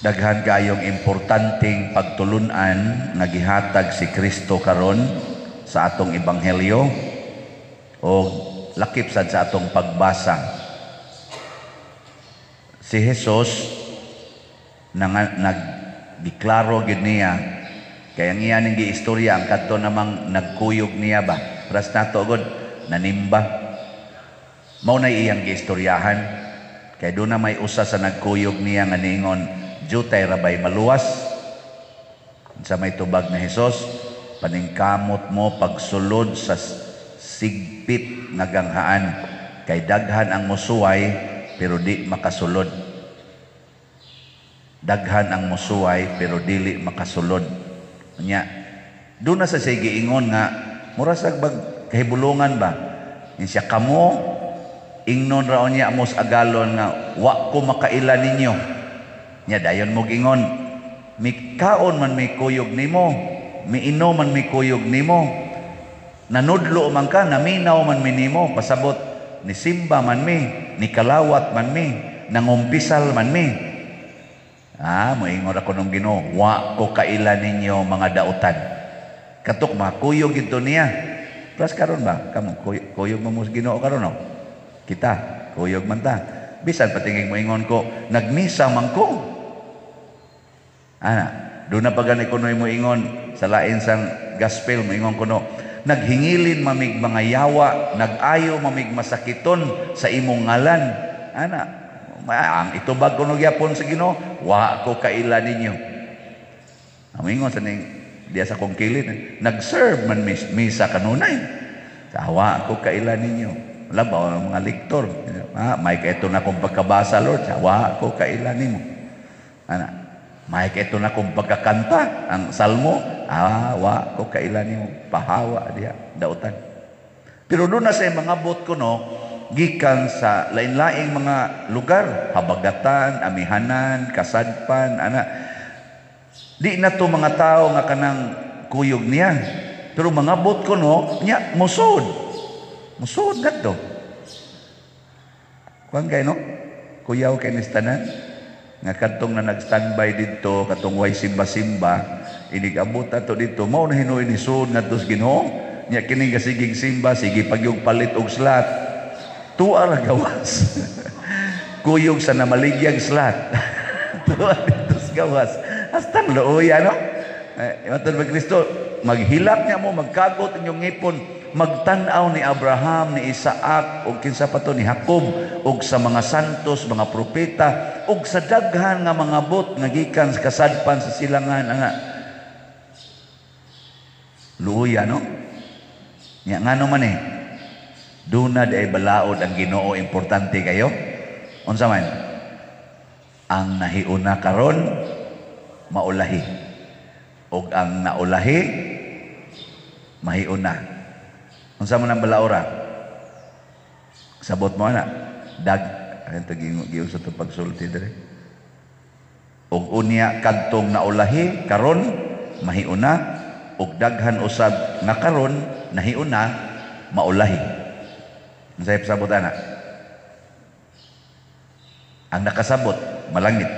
Daghan kayong importanteng pagtulunan nga gihatag si Kristo karon sa atong ebanghelyo o lakip sad sa atong pagbasa. Si Jesus nagdiklaro gid niya kaya ang iyaning giistorya ang kadto namang nagkuyog niya ba pras nato gud nanimba mao na iyang giistoryahan kay do na may usa sa nagkuyog niya nga niingon jutay rabay maluwas sa may tubag na Hesus, paningkamot mo pagsulod sa sigpit nga ganghaan kay daghan ang musuway pero di makasulod. Daghan ang musuway pero dili makasulod. Nya, doon na sa siya giingon nga mura sa kahibulungan ba? Siya kamo ingnon raon niya amos agalon nga wa ko makaila ninyo. Nya dayon mo gingon mikaon man may kuyog nimo, miinom man may kuyog nimo, nanudlo man ka, naminaw man mi nimo, pasabot ni simba man mi, ni kalawat man mi, nangumpisal man mi. Moingon ako nung Ginoo, wa ko kaila ninyo mga dautan. Katok makuyog ito niya. Plus karon ba? Kamu kuyog mo mo Ginoo karon no? Kita kuyog man ta. Bisan patingin mo ingon ko, nagmisa man ko. Doon na pagani kuno mo ingon sa lain sang gospel mo ingon kuno naghingilin mamig mga yawa nagayo mamig masakiton sa imong ngalan ang itubag kuno gyapon sa Ginoo wa ko kaila ninyo ingon sa ning diya sa kong kilid nag-serve man misa kanunay wa ko kaila ninyo wala ba mga lektor may kaito na kong pagkabasa Lord wa ko kaila nimo may ito na kung pagkakanta ang salmo wa ko kailan yung pahawa diya dautan pero doon na sa mga bot ko no gikan sa lain-laing mga lugar habagatan, amihanan, kasadpan di na to mga tao nga kanang kuyog niya pero mga bot ko no nya musod na to kuan kay no kuyaw kay nistanan nga kadtong na nag-standby dito katong way simba-simba inigabot ato dito mao na hinuy ni sud ngadto sa Ginoo nya kini gasigig simba sige pagyog palit og slat tuwa ra gawas kuyog sa namaligyang slat tuwa dito sa gawas hasta looy matod ba Kristo maghilak niya mo magkagot inyong ngipon magtan-aw ni Abraham, ni Isaac, ug kinsa pa to ni Jacob, ug sa mga santos, mga propeta, ug sa daghan nga mga bot nga gikan sa kasadpan sa silangan luya no? Nya ngano man duna day balaod ang Ginoo importante kayo. Unsa man? Ang nahiuna karon maulahi. Ug ang naulahi mahiuna. Unsa man ang balaora? Sabot mo ito giyon sa ito pagsulti dire. Og unya kadtong naulahi karon mahiuna og daghan usab nga karon nahiuna maulahi. Unsay pasabot ang nakasabot malangit.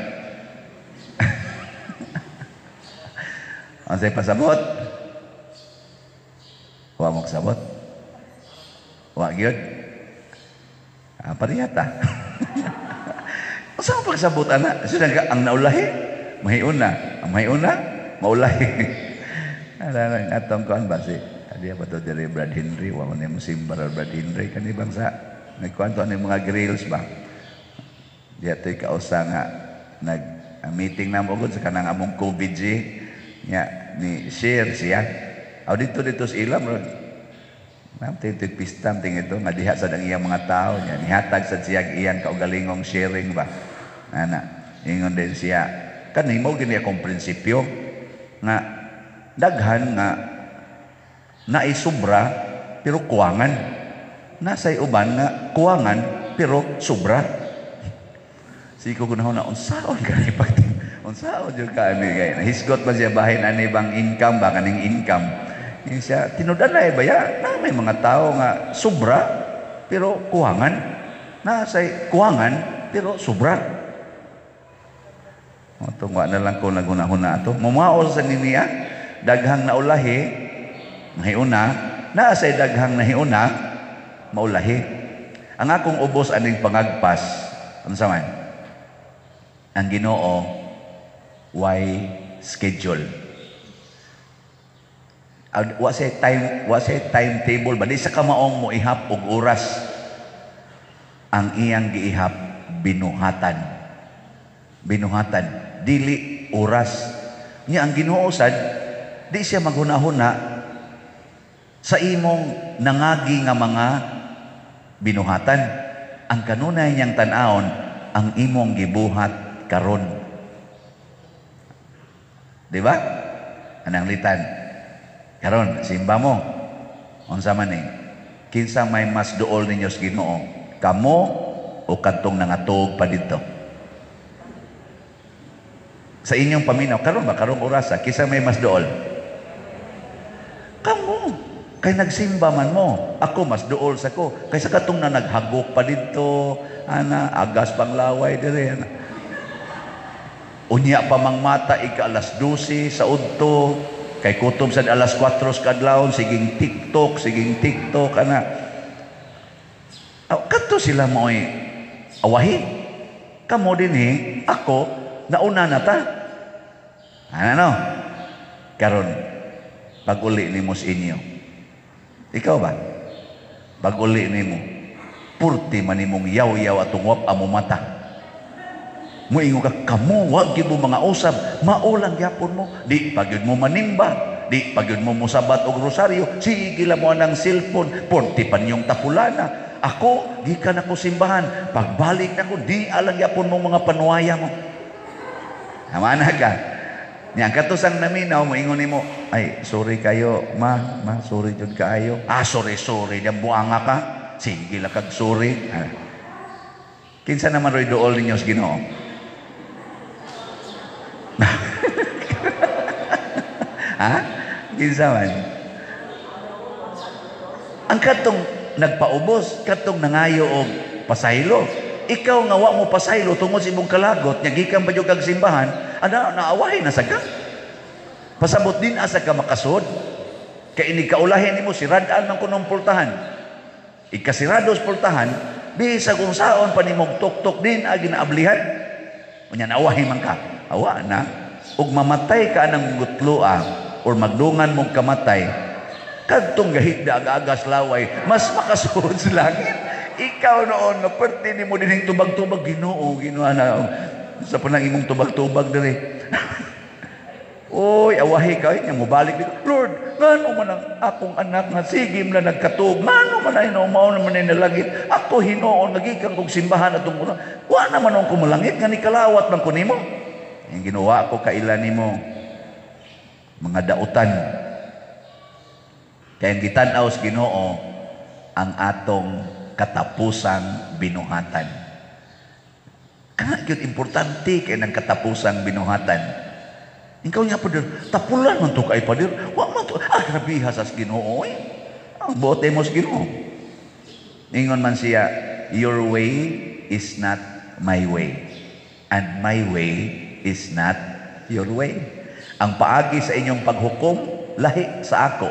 Unsay pasabot? Wa mo kasabot. Wa gyud. Pariyata. Usa pagsabot sudah ang naulahi mahiuna, ang mahiuna maulahi. Atong kuan ba si dia pa to diri Brad Henry wa man mo simbar Brad Henry kani bangsa nagkuanto ani mga grills ba. Dia toy kausa nga nag-meeting na mo gud sa kanang among COVID nya ni share siya. Dito sa ilam tig pistam ting ito nga diha sa iyang mga tao niya nihatag sa siya iyang kaugalingong sharing ba ingon din siya kani mo gini akong prinsipyo nga daghan nga naisubra pero kuwangan nasay uban nga kuwangan pero sobra siko kunahon na unsaon gani pagting unsaon jud ka ani gay hisgot man siya bahin ani bang income ba kaning income siya tinudanay baya na may mga tao nga sobra pero kuwangan na say kuwangan pero sobra Tungwa na lang ko naguna-huna ato. Mumaol sa niya, daghang naulahi, nahiuna, naasay daghang nahiuna, maulahi. Ang akong ubos aning pangagpas, ano sa man? Ang Ginoo, why schedule? Wa say timetable ba? Di sa kamaong mo ihap og oras. Ang iyang giihap, binuhatan. Binuhatan. Dili oras. Niya ang Ginoo sad, di siya maghuna-huna sa imong nangagi nga mga binuhatan. Ang kanunay niyang tan-awon, ang imong gibuhat karon. Di ba? Anang litan. Karon, simba mo. Unsa man ni? Kinsa may mas duol ninyo sa Ginoo? Kamo o kadtong nangatog pa dito? Sa inyong paminaw, karon ba karong orasa, kinsa may mas duol? Kamo. Kay nagsimba man mo. Ako mas duol sa ko. Kaysa katong na naghagok pa dito, ana, agas pang laway dire. Ana. Unya pa mang mata ika alas 12 sa udto. Kay kutob sa alas 4 kadlawon, siging TikTok, ana. Kadto sila mo'y awahi. Kamo din ako, nauna na ta. Ano? Karon, pag-uli ni mo sa inyo. Ikaw ba? Pag-uli ni mo, purti man imong yaw-yaw atong wap amo mata. Muingo ka, kamo, wag mo mga usab, maulang yapon mo. Di pagyud mo manimba, di pagyud mo musabat og rosaryo, sige lang mo ng cellphone, porti pa niyong tapulana. Ako, gikan ako simbahan, pagbalik na ko, di alang yapon mo mga panuwaya mo. Hamana ka. Niya, katusang naminaw, moingon ni mo, ay, sorry kayo, ma, sorry jud kaayo. Sorry, niya buanga ka. Sige lang kag sorry. Kinsa naman roy dool ninyo sa Ginoo? Ha? Kinsa man? Ang katong nagpaubos, katong nangayo og pasaylo. Ikaw nga wa mo pasaylo tungod sa imong kalagot, nya gikan ba jud kag simbahan, naawahi na sagka. Pasabot din asa ka makasud. Kay ini kaulahin nimo siradaan man kunong pultahan. Ikasirado sa pultahan, bisa kung saon pa nimong tok-tok din agi naablihan. Unya naawahi man ka. Awa na. Ug mamatay ka ng gutloa or magdungan mong kamatay, kadtong gahigda aga-agas laway, mas makasuod sa langit. Ikaw noon, naperti ni mo din tubag-tubag, Ginoo na, sa panang imong tubag-tubag dali. Oy, awahi ka, niya mo balik dito. Lord, ngano man ang akong anak nga sigim na nagkatug, ngano man ay naumaw naman ay nalangit, ako hinoon, nagikang kong simbahan atong muna, wa naman akong kumalangit, nga ni kalawat man ko nimo. Yung ginawa ko kailan nimo, mga dautan. Kaya gitanaw sa Ginoo ang atong katapusang binuhatan. Kana gyud importante kay nang katapusang binuhatan. Ikaw niya padir, tapulan man to kay padir. Wa man to, grabiha sa Ginoo. Ang bote mo sa Ginoo. Ingon man siya, your way is not my way, and my way is not your way. Ang paagi sa inyong paghukom, lahi sa ako.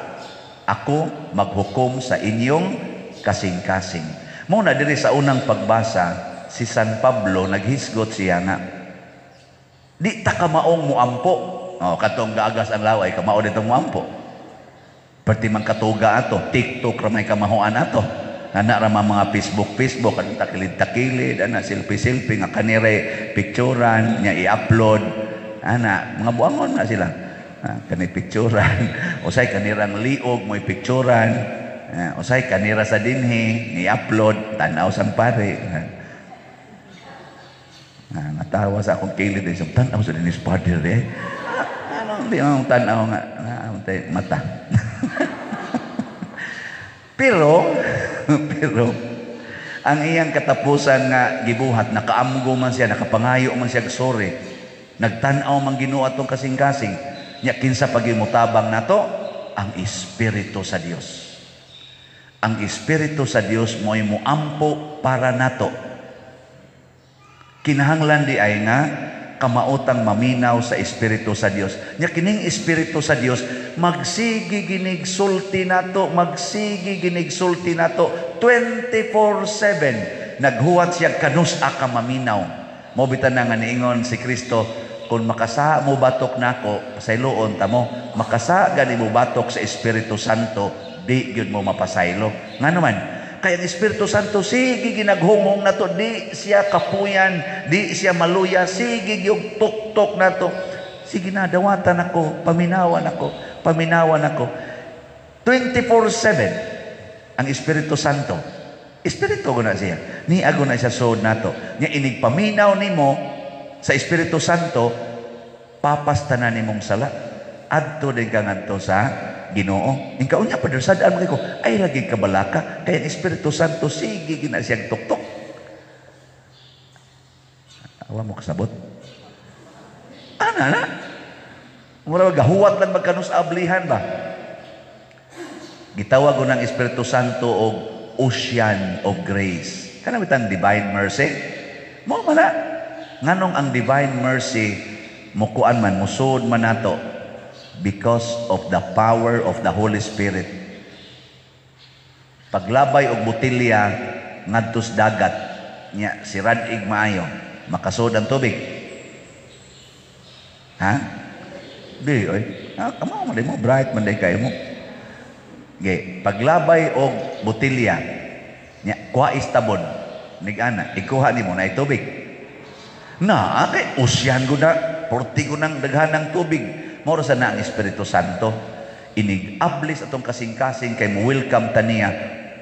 Ako maghukom sa inyong kasing-kasing. Muna diri sa unang pagbasa, si San Pablo naghisgot siya nga, di ta kamaong muampo. Katong gaagas ang laway, kamao dito muampo. Perti man katuga ato, TikTok ramay kamahuan ato. Ana ra mga Facebook, anong takilid-takilid, ana selfie nga kanire picturean, nya i-upload. Ana, mga buangon na sila. Kani picturean, usay kanirang liog mo'y picturean, usay kanira sa dinhi, ni-upload, tanaw sang pare. Natawa sa akong kilid, tanaw sa dinhi sa padre. Anong di ang tanaw nga, mata. Pero, ang iyang katapusan nga gibuhat, nakaamgo man siya, nakapangayo man siya, sorry, nagtanaw man Ginoo atong kasing-kasing, nya kinsa pagimutabang nato ang Espiritu sa Dios. Ang Espiritu sa Dios mo'y muampo para nato. Kinahanglan di ay nga kamautang maminaw sa Espiritu sa Dios. Nya kining Espiritu sa Dios magsigi ginigsulti nato, magsigi ginigsulti nato 24/7. Naghuwat siya kanus-a ka maminaw. Mo bitan nga niingon si Kristo, kung makasa mo batok nako pasayloon ta mo, makasa gani mo batok sa Espiritu Santo, di gyud mo mapasaylo. Nga naman, kaya ang Espiritu Santo sige ginaghungong nato, di siya kapuyan, di siya maluya, sige gyud tuktok nato. Sige na, dawatan ako, paminawan ako, paminawan ako. 24/7 ang Espiritu Santo. Espiritu ko na siya. Ni ago na siya sod nato. Nya inig paminaw nimo sa Espiritu Santo, papastanan nimong sala. Adto din ka ngadto sa Ginoo. Ing kaunya pa sadaan mo ko, ay lagi kabalaka kay ang Espiritu Santo sige gina siyang tuktok. Awa mo kasabot. Ana na. Mura gahuwat lang magkanus ablihan ba. Gitawag ko ng Espiritu Santo og ocean of grace. Kana bitang divine mercy. Mo man na. Nganong ang divine mercy mukuan man musud man nato because of the power of the Holy Spirit. Paglabay og botilya ngadto sa dagat nya siradig maayo, makasud ang tubig. Ha? Di oy. Kamo man mo bright man day kay mo. Okay, paglabay og botilya nya kuha istabon nig-ana ikuha nimo na tubig. Na kay ocean ko na, porti ko nang daghanang tubig. Moro sa na ang Espiritu Santo. Inig-ablis atong kasing-kasing kay mo welcome taniya,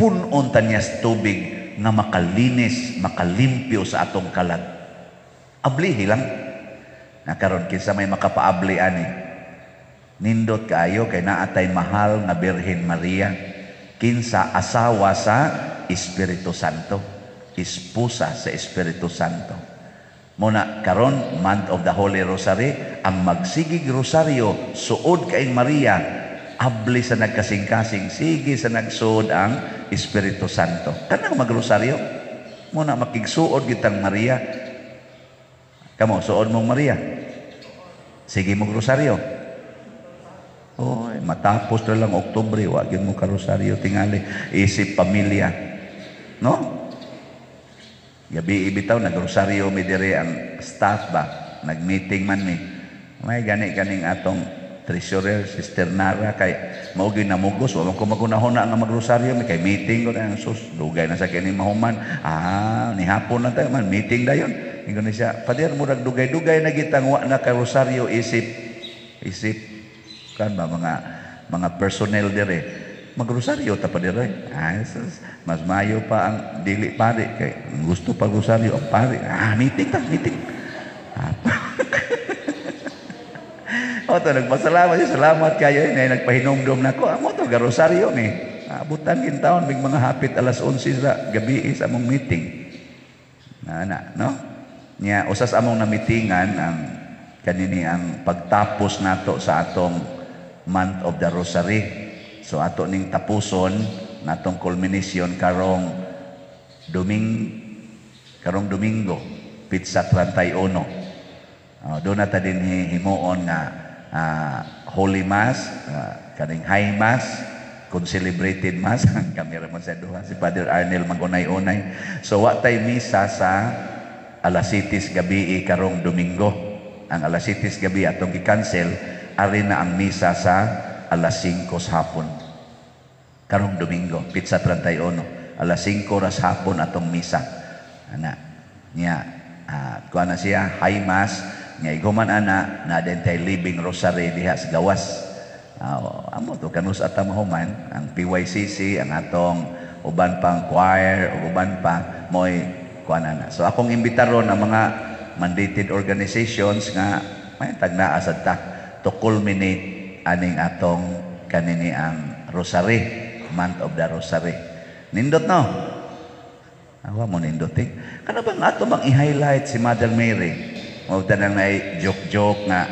punon taniya sa tubig nga makalinis, makalimpyo sa atong kalag. Ablihi lang. Nakaroon kinsa may makapaabli ani. Nindot kaayo kay naatay mahal nga Birhen Maria, kinsa asawa sa Espiritu Santo, esposa sa Espiritu Santo. Muna karon month of the Holy Rosary, ang magsigig rosaryo suod kaing Maria, abli sa nagkasing-kasing, sige sa nagsuod ang Espiritu Santo. Kanang magrosaryo, muna makigsuod gitang Maria. Kamo suod mong Maria, sige mong rosaryo. Oy, matapos na lang Oktubre, wagin mo karosaryo tingali, isip pamilya, no? Gabi ibitaw nagrosaryo mi dire ang staff ba, nagmeeting man mi. May gani-ganing atong treasurer Sister Nara kay mao gyud namugos, wa man ko magunahon na nga magrosaryo mi kay meeting ko na sus, dugay na sa kini mahuman. Ni hapon na tayo man meeting dayon. Ingon siya, "Pader murag dugay-dugay na gitang wa na ka rosaryo isip kan ba mga personnel dire." Magrosaryo ta pa dire. Mas mayo pa ang dili pare kay gusto pa rosaryo ang pare. Meeting. Oto nagpasalamat siya, salamat kayo na nagpahinomdom nako. Amo to rosaryo ni. Abutan kin taon big mga hapit alas 11 sa gabi sa among meeting. No? Nya usas among na meetingan ang kanini ang pagtapos nato sa atong month of the Rosary. So ato ning tapuson natong culmination karong Domingo, Pizza 31. Doon na ta din himuon nga Holy Mass, kaning High Mass, kung celebrated Mass, ang kamera man sa duha, si Father Arnel magunay-unay. So wa tay misa sa alas 7 gabi karong Domingo. Ang alas 7 gabi atong gi-cancel, ari na ang misa sa alas 5 sa hapon. Karong Domingo, Pizza 31, alas 5 ras hapon atong misa. Ana, niya, kuha na siya, High Mass, niya iguman ana, na dentay Living Rosary diha sa gawas. Amo to, kanus at mahuman, ang PYCC, ang atong uban pang choir, o uban pa, mo'y kuha na. So akong imbitaron ang mga mandated organizations nga, may tagnaasad ta, to culminate aning atong kanini ang Rosary, month of the Rosary. Nindot no? Awa mo nindot eh. Kana bang ato bang i-highlight si Mother Mary? Huwag tanang na joke-joke nga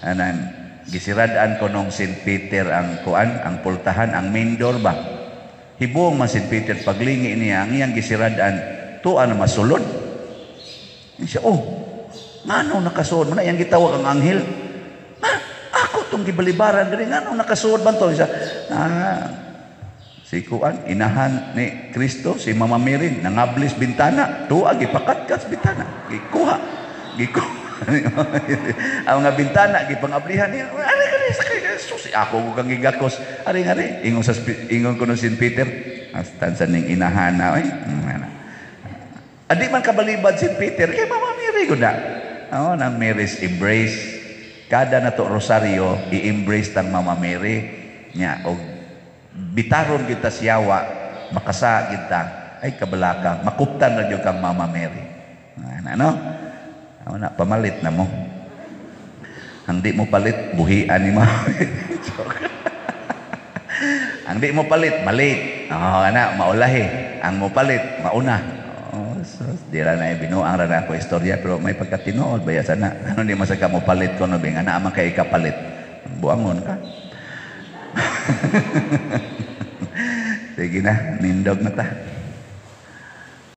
anang gisiradaan ko nung St. Peter ang kuan, ang pultahan, ang main door ba? Hibuong man St. Peter paglingi niya, ang iyang gisiradaan, tuan na masulod. Siya, Ngano nakasuod mo na yang gitawag ang anghel? Ako tong gibalibaran diri ngano nakasuod man to siya. Si Kuan, inahan ni Kristo, si Mama Mary, nangablis bintana, tuwa, gipakatkas bintana, gikuha. Ang nga bintana, gipangablihan niya, ari ka rin, sakay, susi, ako ko kang gigakos, ari, ingon ko no si Peter, tansan ning inahan na, adi man kabalibad si Peter, kay Mama Mary ko na. Nang Mary's embrace, kada na to rosaryo, i-embrace tang Mama Mary, niya, o bitaron kita siyawa, makasa kita, ay kabalaka, makuptan na yung kang Mama Mary. Ano? Pamalit na mo. Ang di mo palit, buhian ni Mama Mary. Ang di mo palit, mali. Maulahi. Ang mo palit, mauna. So, di ra na binuang ra na ako istorya, pero may pagkatinood, baya sana. Ano di masaka mo palit ko, no, nga na man kay ikapalit. Buangon ka. Sige na, nindog na ta.